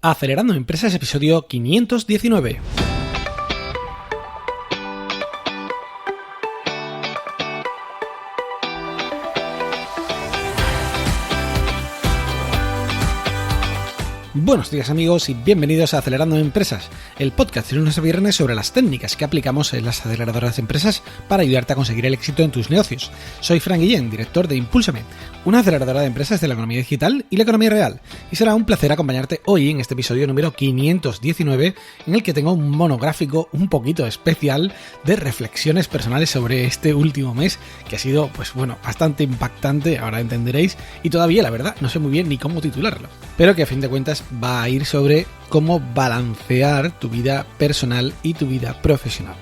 Acelerando Empresas, episodio 519. Buenos días amigos y bienvenidos a Acelerando Empresas, el podcast de lunes a viernes sobre las técnicas que aplicamos en las aceleradoras de empresas para ayudarte a conseguir el éxito en tus negocios. Soy Fran Guillén, director de Impúlsame, una aceleradora de empresas de la economía digital y la economía real, y será un placer acompañarte hoy en este episodio número 519, en el que tengo un monográfico un poquito especial de reflexiones personales sobre este último mes, que ha sido, bastante impactante, ahora entenderéis, y todavía, la verdad, no sé muy bien ni cómo titularlo, pero que a fin de cuentas va a ir sobre cómo balancear tu vida personal y tu vida profesional.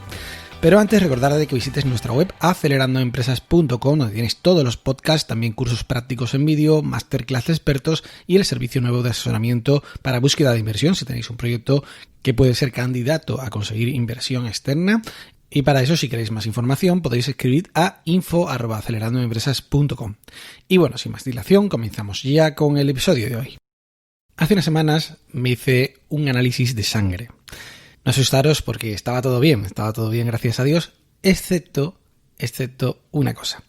Pero antes recordad que visites nuestra web acelerandoempresas.com, donde tienes todos los podcasts, también cursos prácticos en vídeo, masterclass de expertos y el servicio nuevo de asesoramiento para búsqueda de inversión si tenéis un proyecto que puede ser candidato a conseguir inversión externa. Y para eso, si queréis más información, podéis escribir a info@acelerandoempresas.com. Y bueno, sin más dilación, comenzamos ya con el episodio de hoy. Hace unas semanas me hice un análisis de sangre. No asustaros porque estaba todo bien gracias a Dios, excepto una cosa.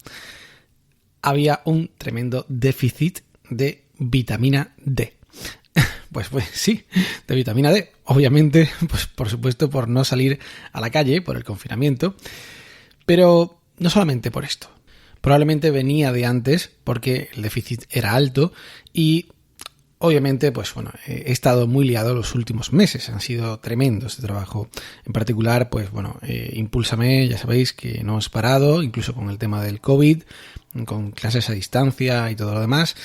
Había un tremendo déficit de vitamina D. Pues sí, de vitamina D. Obviamente, pues por supuesto por no salir a la calle, por el confinamiento. Pero no solamente por esto. Probablemente venía de antes porque el déficit era alto y obviamente, he estado muy liado los últimos meses, han sido tremendos de trabajo. En particular, Impúlsame, ya sabéis que no hemos parado, incluso con el tema del COVID, con clases a distancia y todo lo demás.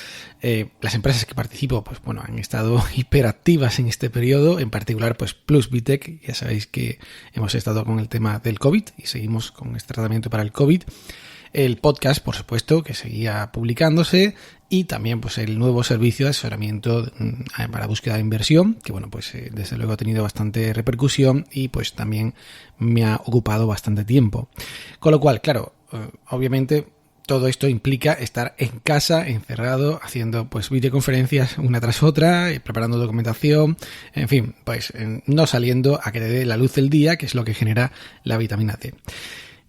Las empresas que participo, han estado hiperactivas en este periodo, en particular, Plus Vitec, ya sabéis que hemos estado con el tema del COVID y seguimos con este tratamiento para el COVID. El podcast, por supuesto, que seguía publicándose y también el nuevo servicio de asesoramiento para búsqueda de inversión, que desde luego ha tenido bastante repercusión y también me ha ocupado bastante tiempo. Con lo cual, claro, obviamente todo esto implica estar en casa, encerrado, haciendo videoconferencias una tras otra, preparando documentación, en fin, no saliendo a que te dé la luz del día, que es lo que genera la vitamina D.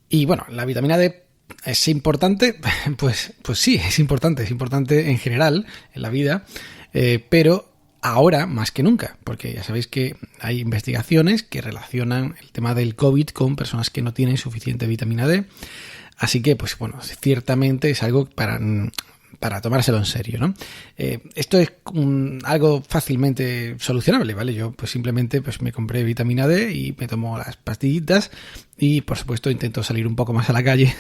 Y la vitamina D ¿es importante? Pues sí, es importante en general en la vida, pero ahora más que nunca, porque ya sabéis que hay investigaciones que relacionan el tema del COVID con personas que no tienen suficiente vitamina D, así que ciertamente es algo para tomárselo en serio, ¿no? Esto es algo fácilmente solucionable, ¿vale? Yo simplemente me compré vitamina D y me tomo las pastillitas y por supuesto intento salir un poco más a la calle,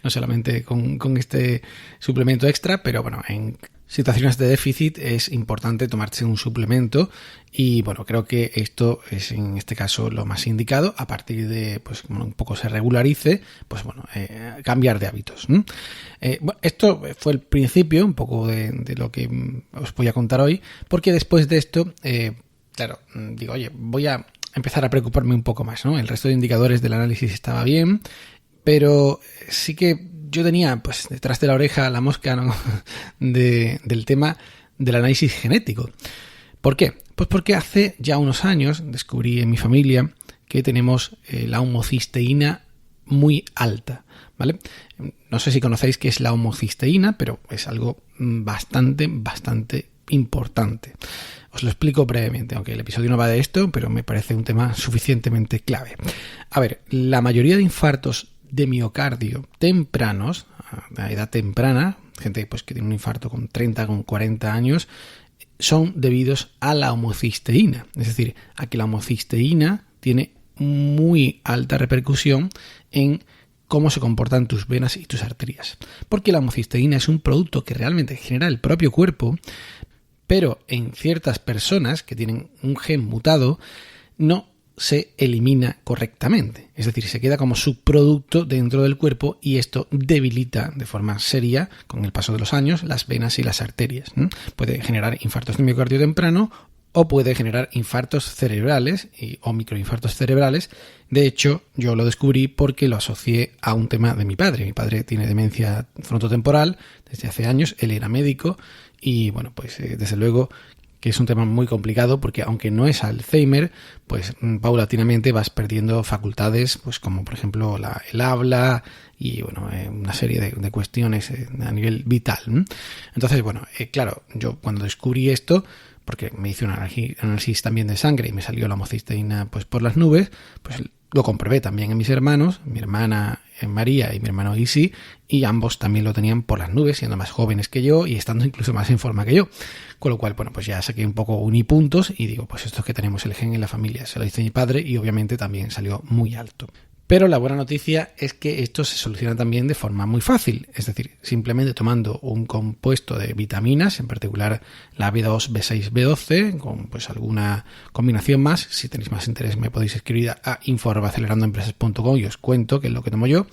no solamente con este suplemento extra, pero en situaciones de déficit es importante tomarse un suplemento y creo que esto es en este caso lo más indicado a partir de un poco se regularice, cambiar de hábitos, ¿no? Esto fue el principio un poco de lo que os voy a contar hoy, porque después de esto, digo, oye, voy a empezar a preocuparme un poco más, ¿no? El resto de indicadores del análisis estaba bien, pero sí que yo tenía detrás de la oreja la mosca, ¿no? del tema del análisis genético. ¿Por qué? Pues porque hace ya unos años descubrí en mi familia que tenemos la homocisteína muy alta, ¿vale? No sé si conocéis qué es la homocisteína, pero es algo bastante importante. Os lo explico brevemente, aunque el episodio no va de esto, pero me parece un tema suficientemente clave. A ver, la mayoría de infartos de miocardio tempranos, a edad temprana, gente que tiene un infarto con 30, con 40 años, son debidos a la homocisteína, es decir, a que la homocisteína tiene muy alta repercusión en cómo se comportan tus venas y tus arterias. Porque la homocisteína es un producto que realmente genera el propio cuerpo, pero en ciertas personas que tienen un gen mutado no se elimina correctamente. Es decir, se queda como subproducto dentro del cuerpo y esto debilita de forma seria, con el paso de los años, las venas y las arterias. Puede generar infartos de miocardio temprano o puede generar infartos cerebrales o microinfartos cerebrales. De hecho, yo lo descubrí porque lo asocié a un tema de mi padre. Mi padre tiene demencia frontotemporal desde hace años, él era médico y desde luego que es un tema muy complicado porque aunque no es Alzheimer, pues paulatinamente vas perdiendo facultades, pues como por ejemplo el habla y bueno, una serie de cuestiones a nivel vital. Entonces, bueno, claro, yo cuando descubrí esto, porque me hice un análisis también de sangre y me salió la homocisteína pues por las nubes, pues lo comprobé también en mis hermanos, mi hermana María y mi hermano Isi, y ambos también lo tenían por las nubes, siendo más jóvenes que yo y estando incluso más en forma que yo. Con lo cual, bueno, pues ya saqué un poco unipuntos y digo, pues esto es que tenemos el gen en la familia. Se lo dice mi padre y obviamente también salió muy alto. Pero la buena noticia es que esto se soluciona también de forma muy fácil, es decir, simplemente tomando un compuesto de vitaminas, en particular la B2, B6, B12, con pues alguna combinación más. Si tenéis más interés me podéis escribir a info@acelerandoempresas.com y os cuento qué es lo que tomo yo,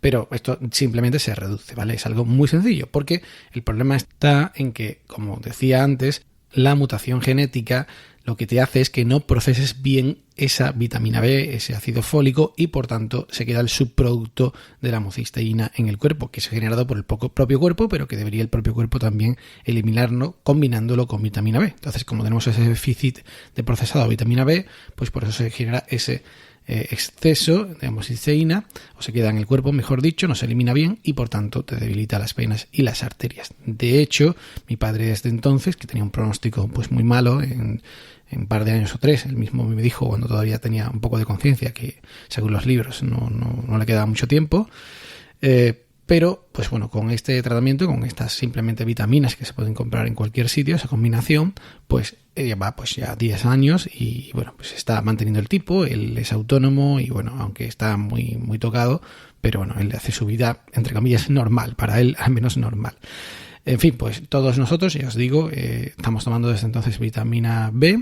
pero esto simplemente se reduce, ¿vale? Es algo muy sencillo, porque el problema está en que, como decía antes, la mutación genética lo que te hace es que no proceses bien esa vitamina B, ese ácido fólico, y por tanto se queda el subproducto de la homocisteína en el cuerpo, que es generado por el propio cuerpo, pero que debería el propio cuerpo también eliminarlo combinándolo con vitamina B. Entonces, como tenemos ese déficit de procesado de vitamina B, pues por eso se genera ese exceso de homocisteína, o se queda en el cuerpo, mejor dicho, no se elimina bien y por tanto te debilita las venas y las arterias. De hecho, mi padre desde entonces, que tenía un pronóstico pues muy malo en un par de años o 3, él mismo me dijo cuando todavía tenía un poco de conciencia que según los libros no le quedaba mucho tiempo, pero pues bueno, con este tratamiento, con estas simplemente vitaminas que se pueden comprar en cualquier sitio, esa combinación, pues va pues ya 10 años y bueno, pues está manteniendo el tipo, él es autónomo y bueno, aunque está muy, muy tocado, pero bueno, él hace su vida, entre comillas, normal, para él al menos normal. En fin, pues todos nosotros, ya os digo, estamos tomando desde entonces vitamina B,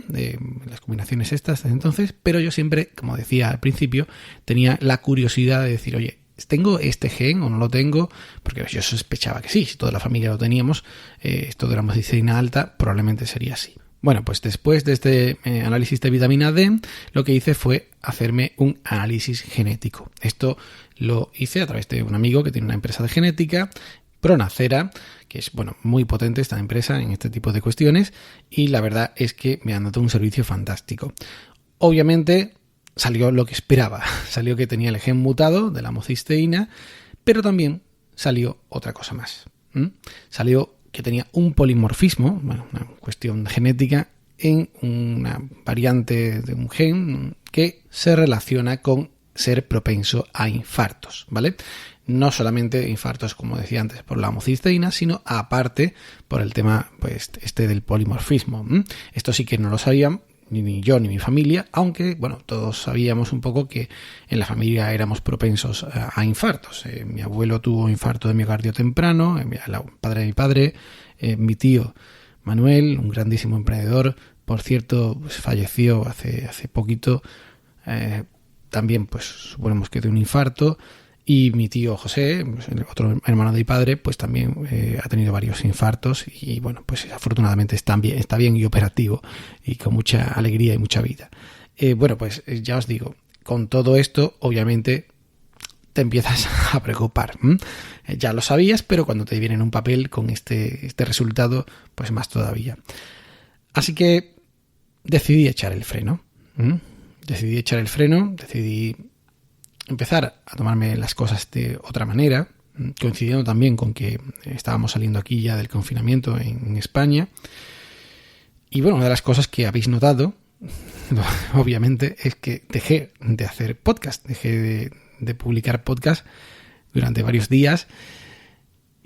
las combinaciones estas desde entonces, pero yo siempre, como decía al principio, tenía la curiosidad de decir, oye, ¿tengo este gen o no lo tengo? Porque yo sospechaba que sí, si toda la familia lo teníamos, esto de la homocisteína alta probablemente sería así. Bueno, pues después de este análisis de vitamina D, lo que hice fue hacerme un análisis genético. Esto lo hice a través de un amigo que tiene una empresa de genética, Pronacera, que es bueno, muy potente esta empresa en este tipo de cuestiones, y la verdad es que me han dado un servicio fantástico. Obviamente salió lo que esperaba, salió que tenía el gen mutado de la homocisteína, pero también salió otra cosa más. Salió que tenía un polimorfismo, bueno, una cuestión genética, en una variante de un gen que se relaciona con ser propenso a infartos, ¿vale? No solamente infartos, como decía antes, por la homocisteína, sino aparte por el tema pues del polimorfismo. Esto sí que no lo sabían ni yo ni mi familia, aunque bueno, todos sabíamos un poco que en la familia éramos propensos a infartos. Mi abuelo tuvo infarto de miocardio temprano, el padre de mi padre, mi tío Manuel, un grandísimo emprendedor, por cierto, pues, falleció hace poquito, también pues suponemos que de un infarto. Y mi tío José, otro hermano de mi padre, pues también ha tenido varios infartos y bueno, pues afortunadamente está bien y operativo y con mucha alegría y mucha vida. Bueno, pues ya os digo, con todo esto obviamente te empiezas a preocupar. Ya lo sabías, pero cuando te viene en un papel con este resultado, pues más todavía. Así que decidí echar el freno. Decidí empezar a tomarme las cosas de otra manera, coincidiendo también con que estábamos saliendo aquí ya del confinamiento en España. Y bueno, una de las cosas que habéis notado, obviamente, es que dejé de hacer podcast, dejé de publicar podcast durante varios días.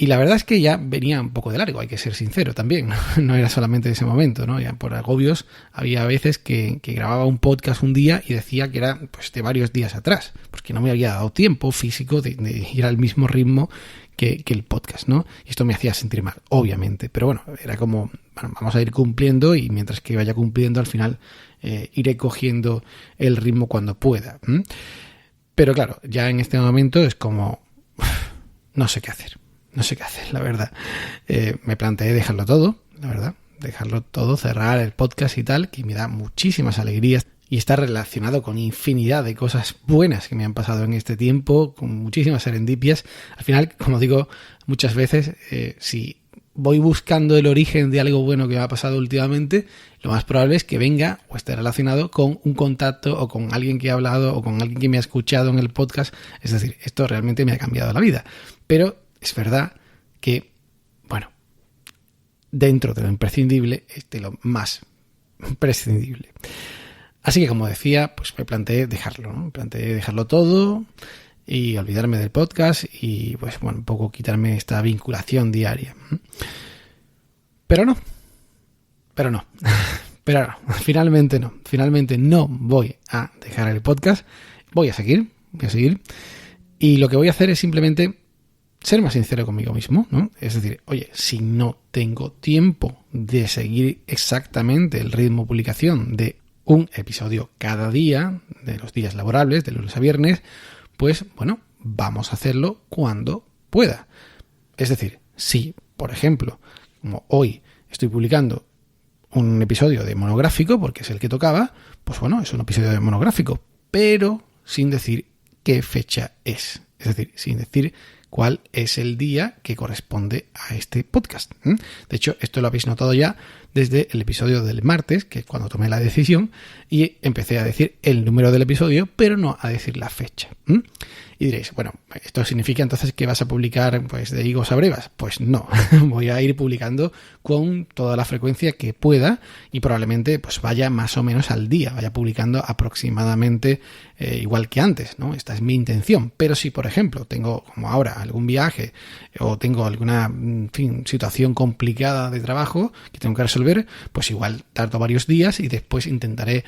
Y la verdad es que ya venía un poco de largo, hay que ser sincero también, no era solamente ese momento, ¿no? Ya por agobios había veces que grababa un podcast un día y decía que era pues de varios días atrás, porque no me había dado tiempo físico de ir al mismo ritmo que el podcast, ¿no? Y esto me hacía sentir mal, obviamente, pero bueno, era como, bueno, vamos a ir cumpliendo y mientras que vaya cumpliendo al final iré cogiendo el ritmo cuando pueda. Pero claro, ya en este momento es como, no sé qué hacer. No sé qué hacer, la verdad. Me planteé dejarlo todo, la verdad. Dejarlo todo, cerrar el podcast y tal, que me da muchísimas alegrías y está relacionado con infinidad de cosas buenas que me han pasado en este tiempo, con muchísimas serendipias. Al final, como digo muchas veces, si voy buscando el origen de algo bueno que me ha pasado últimamente, lo más probable es que venga o esté relacionado con un contacto o con alguien que ha hablado o con alguien que me ha escuchado en el podcast. Es decir, esto realmente me ha cambiado la vida. Pero es verdad que, bueno, dentro de lo imprescindible es de lo más prescindible. Así que, como decía, pues me planteé dejarlo, ¿no? Me planteé dejarlo todo y olvidarme del podcast y, pues bueno, un poco quitarme esta vinculación diaria. Pero no, finalmente no voy a dejar el podcast, voy a seguir. Y lo que voy a hacer es simplemente ser más sincero conmigo mismo, ¿no? Es decir, oye, si no tengo tiempo de seguir exactamente el ritmo de publicación de un episodio cada día, de los días laborables, de lunes a viernes, pues bueno, vamos a hacerlo cuando pueda. Es decir, si, por ejemplo, como hoy estoy publicando un episodio de monográfico, porque es el que tocaba, pues bueno, es un episodio de monográfico, pero sin decir qué fecha es. Es decir, sin decir cuál es el día que corresponde a este podcast. De hecho, esto lo habéis notado ya desde el episodio del martes, que es cuando tomé la decisión, y empecé a decir el número del episodio, pero no a decir la fecha. Y diréis, bueno, ¿esto significa entonces que vas a publicar pues de higos a brevas? Pues no, voy a ir publicando con toda la frecuencia que pueda y probablemente pues vaya más o menos al día, vaya publicando aproximadamente igual que antes, ¿no? Esta es mi intención. Pero si, por ejemplo, tengo como ahora algún viaje o tengo alguna situación complicada de trabajo que tengo que resolver, pues igual tardo varios días y después intentaré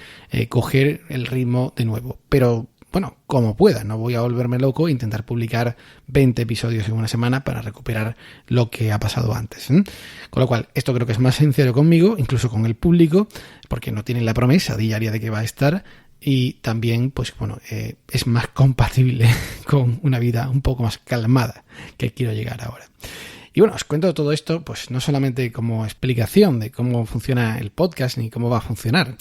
coger el ritmo de nuevo. Pero bueno, como pueda, no voy a volverme loco e intentar publicar 20 episodios en una semana para recuperar lo que ha pasado antes. Con lo cual, esto creo que es más sincero conmigo, incluso con el público, porque no tienen la promesa diaria de que va a estar y también, pues bueno, es más compatible con una vida un poco más calmada que quiero llegar ahora. Y bueno, os cuento todo esto, pues no solamente como explicación de cómo funciona el podcast ni cómo va a funcionar,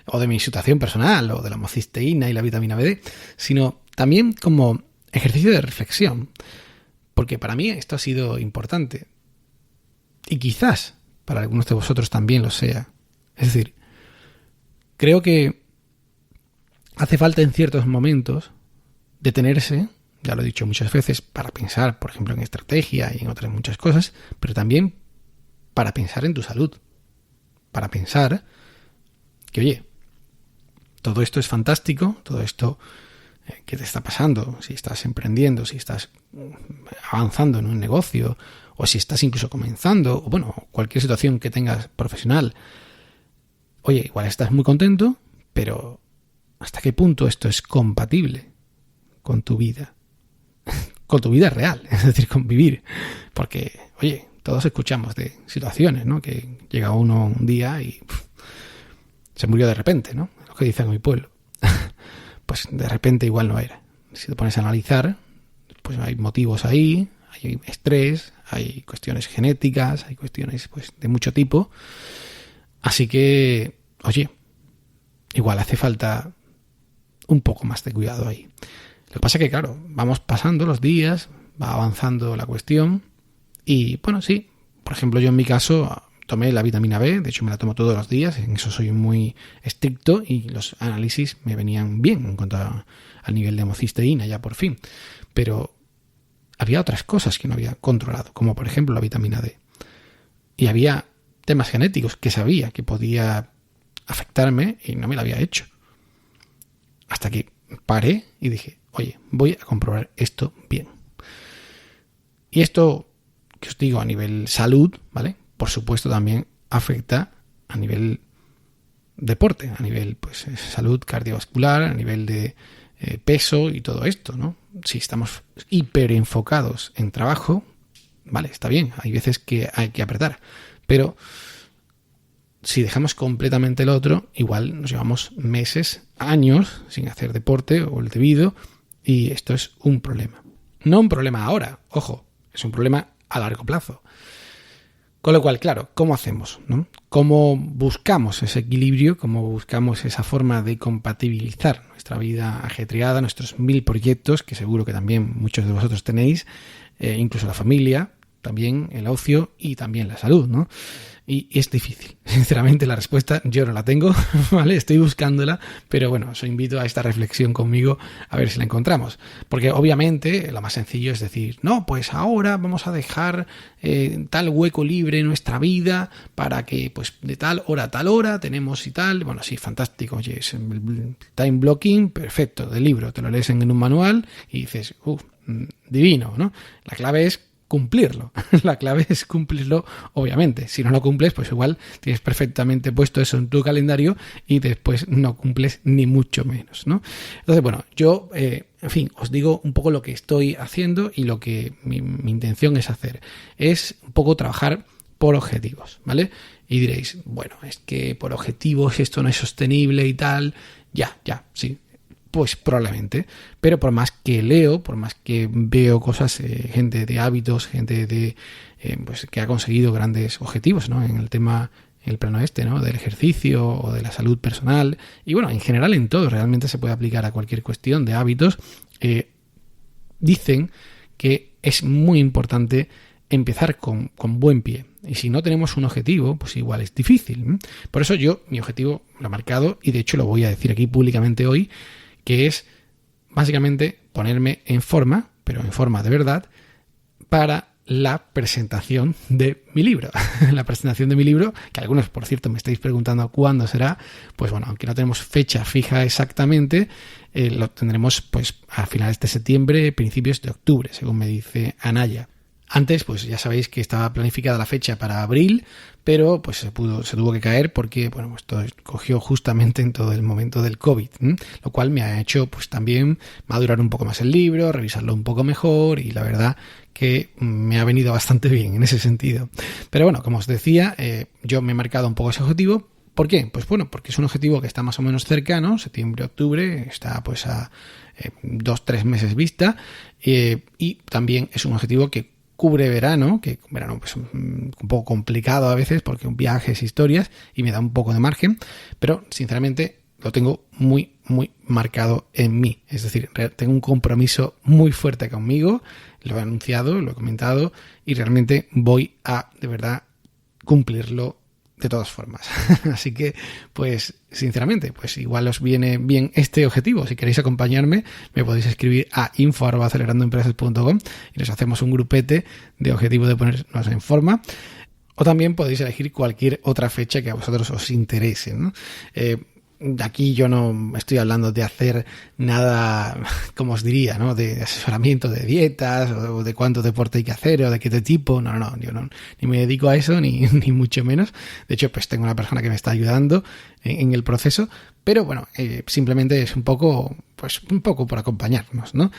o de mi situación personal, o de la homocisteína y la vitamina B, sino también como ejercicio de reflexión, porque para mí esto ha sido importante, y quizás para algunos de vosotros también lo sea. Es decir, creo que hace falta en ciertos momentos detenerse, ya lo he dicho muchas veces, para pensar, por ejemplo, en estrategia y en otras muchas cosas, pero también para pensar en tu salud, para pensar que, oye, todo esto es fantástico, todo esto que te está pasando, si estás emprendiendo, si estás avanzando en un negocio, o si estás incluso comenzando, o bueno, cualquier situación que tengas profesional. Oye, igual estás muy contento, pero ¿hasta qué punto esto es compatible con tu vida? Con tu vida real, es decir, con vivir. Porque, oye, todos escuchamos de situaciones, ¿no? Que llega uno un día y se murió de repente, ¿no? Lo que dicen en mi pueblo. Pues de repente igual no era. Si te pones a analizar, pues hay motivos ahí, hay estrés, hay cuestiones genéticas, hay cuestiones pues de mucho tipo. Así que, oye, igual hace falta un poco más de cuidado ahí. Lo que pasa es que, claro, vamos pasando los días, va avanzando la cuestión y, bueno, sí, por ejemplo, yo en mi caso tomé la vitamina B, de hecho me la tomo todos los días, en eso soy muy estricto y los análisis me venían bien en cuanto al nivel de homocisteína ya por fin. Pero había otras cosas que no había controlado, como por ejemplo la vitamina D. Y había temas genéticos que sabía que podía afectarme y no me lo había hecho. Hasta que paré y dije, oye, voy a comprobar esto bien. Y esto que os digo a nivel salud, ¿vale? Por supuesto también afecta a nivel deporte, a nivel pues salud cardiovascular, a nivel de peso y todo esto, ¿no? Si estamos hiper enfocados en trabajo, vale, está bien, hay veces que hay que apretar, pero si dejamos completamente el otro, igual nos llevamos meses, años sin hacer deporte o el debido, y esto es un problema. No un problema ahora, ojo, es un problema a largo plazo. Con lo cual, claro, ¿cómo hacemos, no? ¿Cómo buscamos ese equilibrio? ¿Cómo buscamos esa forma de compatibilizar nuestra vida ajetreada, nuestros 1000 proyectos, que seguro que también muchos de vosotros tenéis, incluso la familia, también el ocio y también la salud, ¿no? Y es difícil. Sinceramente, la respuesta yo no la tengo, ¿vale? Estoy buscándola, pero bueno, os invito a esta reflexión conmigo a ver si la encontramos. Porque obviamente lo más sencillo es decir, no, pues ahora vamos a dejar tal hueco libre en nuestra vida para que pues de tal hora a tal hora tenemos y tal. Bueno, sí, fantástico. Oye, es el time blocking, perfecto, del libro. Te lo lees en un manual y dices, divino, ¿no? La clave es cumplirlo. La clave es cumplirlo, obviamente. Si no lo cumples, pues igual tienes perfectamente puesto eso en tu calendario y después no cumples ni mucho menos, ¿no? Entonces, bueno, yo, en fin, os digo un poco lo que estoy haciendo y lo que mi intención es hacer. Es un poco trabajar por objetivos, ¿vale? Y diréis, bueno, es que por objetivos esto no es sostenible y tal. Ya, sí. Pues probablemente, pero por más que leo, por más que veo cosas, gente de hábitos, gente pues que ha conseguido grandes objetivos, ¿no? En el tema, en el plano ¿no? Del ejercicio o de la salud personal y bueno, en general en todo, realmente se puede aplicar a cualquier cuestión de hábitos. Dicen que es muy importante empezar con buen pie. Y si no tenemos un objetivo, pues igual es difícil. Por eso yo, mi objetivo lo he marcado y de hecho lo voy a decir aquí públicamente hoy, que es básicamente ponerme en forma, pero en forma de verdad, para la presentación de mi libro. La presentación de mi libro, que algunos, por cierto, me estáis preguntando cuándo será, pues bueno, aunque no tenemos fecha fija exactamente, lo tendremos pues a finales de septiembre, principios de octubre, según me dice Anaya. Antes, pues ya sabéis que estaba planificada la fecha para abril, pero pues se tuvo que caer porque, bueno, pues todo cogió justamente en todo el momento del COVID, lo cual me ha hecho pues también madurar un poco más el libro, revisarlo un poco mejor y la verdad que me ha venido bastante bien en ese sentido. Pero bueno, como os decía, yo me he marcado un poco ese objetivo. ¿Por qué? Pues bueno, porque es un objetivo que está más o menos cercano, septiembre, octubre, está pues a 2-3 meses vista y también es un objetivo que cubre verano, que verano pues un poco complicado a veces porque viajes, historias y me da un poco de margen, pero sinceramente lo tengo muy marcado en mí, es decir, tengo un compromiso muy fuerte conmigo, lo he anunciado, lo he comentado y realmente voy a de verdad cumplirlo de todas formas. Así que, pues, sinceramente, pues igual os viene bien este objetivo. Si queréis acompañarme, me podéis escribir a info@acelerandoempresas.com y nos hacemos un grupete de objetivo de ponernos en forma. O también podéis elegir cualquier otra fecha que a vosotros os interese, ¿no? Aquí yo no estoy hablando de hacer nada, como os diría, ¿no? De asesoramiento de dietas o de cuánto deporte hay que hacer o de qué tipo. No, yo no, ni me dedico a eso, ni mucho menos. De hecho, pues tengo una persona que me está ayudando en el proceso, pero bueno, simplemente es un poco por acompañarnos, ¿no?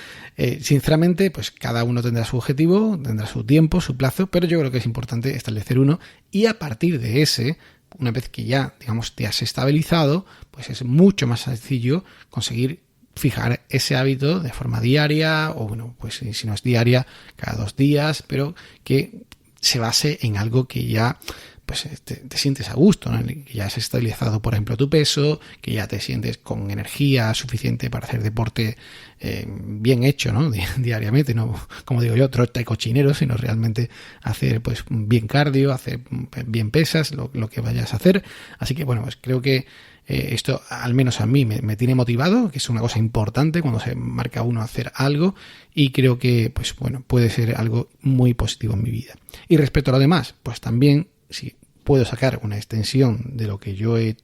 Sinceramente, pues cada uno tendrá su objetivo, tendrá su tiempo, su plazo, pero yo creo que es importante establecer uno y a partir de ese, una vez que ya, digamos, te has estabilizado, pues es mucho más sencillo conseguir fijar ese hábito de forma diaria o, bueno, pues si no es diaria, cada 2 días, pero que se base en algo que ya pues te sientes a gusto, ¿no? Que ya has estabilizado, por ejemplo, tu peso, que ya te sientes con energía suficiente para hacer deporte bien hecho, ¿no? Diariamente, no como digo yo, trote cochinero, sino realmente hacer pues bien cardio, hacer bien pesas, lo que vayas a hacer. Así que bueno, pues creo que esto al menos a mí me tiene motivado, que es una cosa importante cuando se marca uno hacer algo y creo que pues bueno, puede ser algo muy positivo en mi vida. Y respecto a lo demás, pues también si puedo sacar una extensión de lo que yo he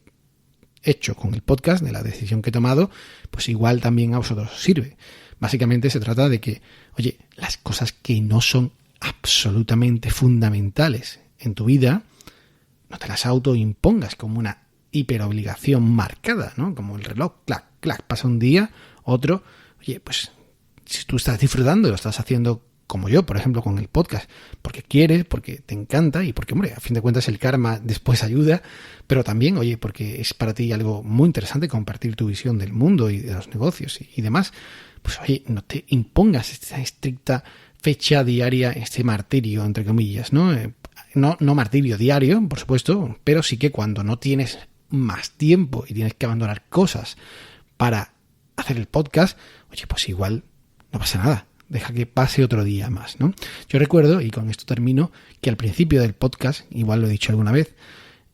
hecho con el podcast, de la decisión que he tomado, pues igual también a vosotros os sirve. Básicamente se trata de que, oye, las cosas que no son absolutamente fundamentales en tu vida, no te las autoimpongas como una hiperobligación marcada, ¿no? Como el reloj, clac, clac, pasa un día, otro, oye, pues si tú estás disfrutando, lo estás haciendo como yo, por ejemplo, con el podcast, porque quieres, porque te encanta y porque, hombre, a fin de cuentas el karma después ayuda, pero también, oye, porque es para ti algo muy interesante compartir tu visión del mundo y de los negocios y demás, pues oye, no te impongas esta estricta fecha diaria, este martirio, entre comillas, ¿no? No martirio diario, por supuesto, pero sí que cuando no tienes más tiempo y tienes que abandonar cosas para hacer el podcast, oye, pues igual no pasa nada. deja que pase otro día más, ¿no? Yo recuerdo, y con esto termino, que al principio del podcast, igual lo he dicho alguna vez,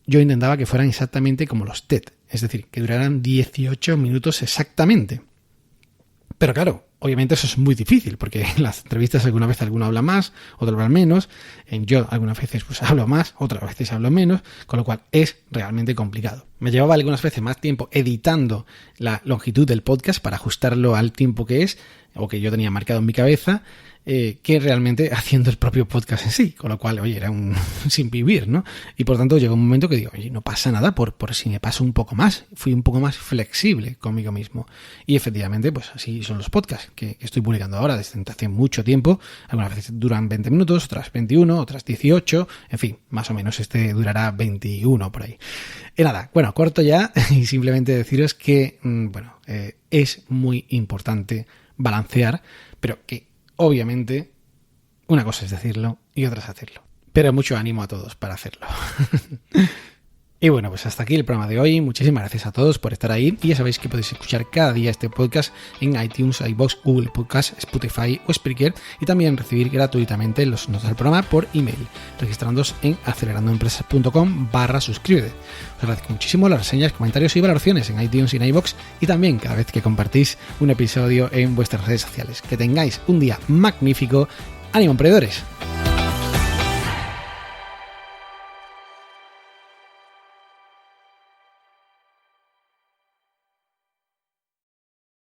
yo intentaba que fueran exactamente como los TED, es decir, que duraran 18 minutos exactamente. Pero claro, obviamente eso es muy difícil, porque en las entrevistas alguna vez alguno habla más, otro habla menos, yo algunas veces pues hablo más, otras veces hablo menos, con lo cual es realmente complicado. Me llevaba algunas veces más tiempo editando la longitud del podcast para ajustarlo al tiempo que es, o que yo tenía marcado en mi cabeza, que realmente haciendo el propio podcast en sí, con lo cual, oye, era un sin vivir, ¿no? Y por tanto llegó un momento que digo, oye, no pasa nada por si me paso un poco más, fui un poco más flexible conmigo mismo. Y efectivamente, pues así son los podcasts que estoy publicando ahora desde hace mucho tiempo. Algunas veces duran 20 minutos, otras 21, otras 18, en fin, más o menos este durará 21 por ahí. Y nada, bueno, corto ya y simplemente deciros que, es muy importante balancear, pero que obviamente una cosa es decirlo y otra es hacerlo. Pero mucho ánimo a todos para hacerlo. Y bueno, pues hasta aquí el programa de hoy. Muchísimas gracias a todos por estar ahí. Y ya sabéis que podéis escuchar cada día este podcast en iTunes, iVoox, Google Podcast, Spotify o Spreaker. Y también recibir gratuitamente los notas del programa por email, registrándoos en acelerandoempresas.com/suscríbete. Os agradezco muchísimo las reseñas, comentarios y valoraciones en iTunes y en iVoox. Y también cada vez que compartís un episodio en vuestras redes sociales. Que tengáis un día magnífico. ¡Ánimo, emprendedores!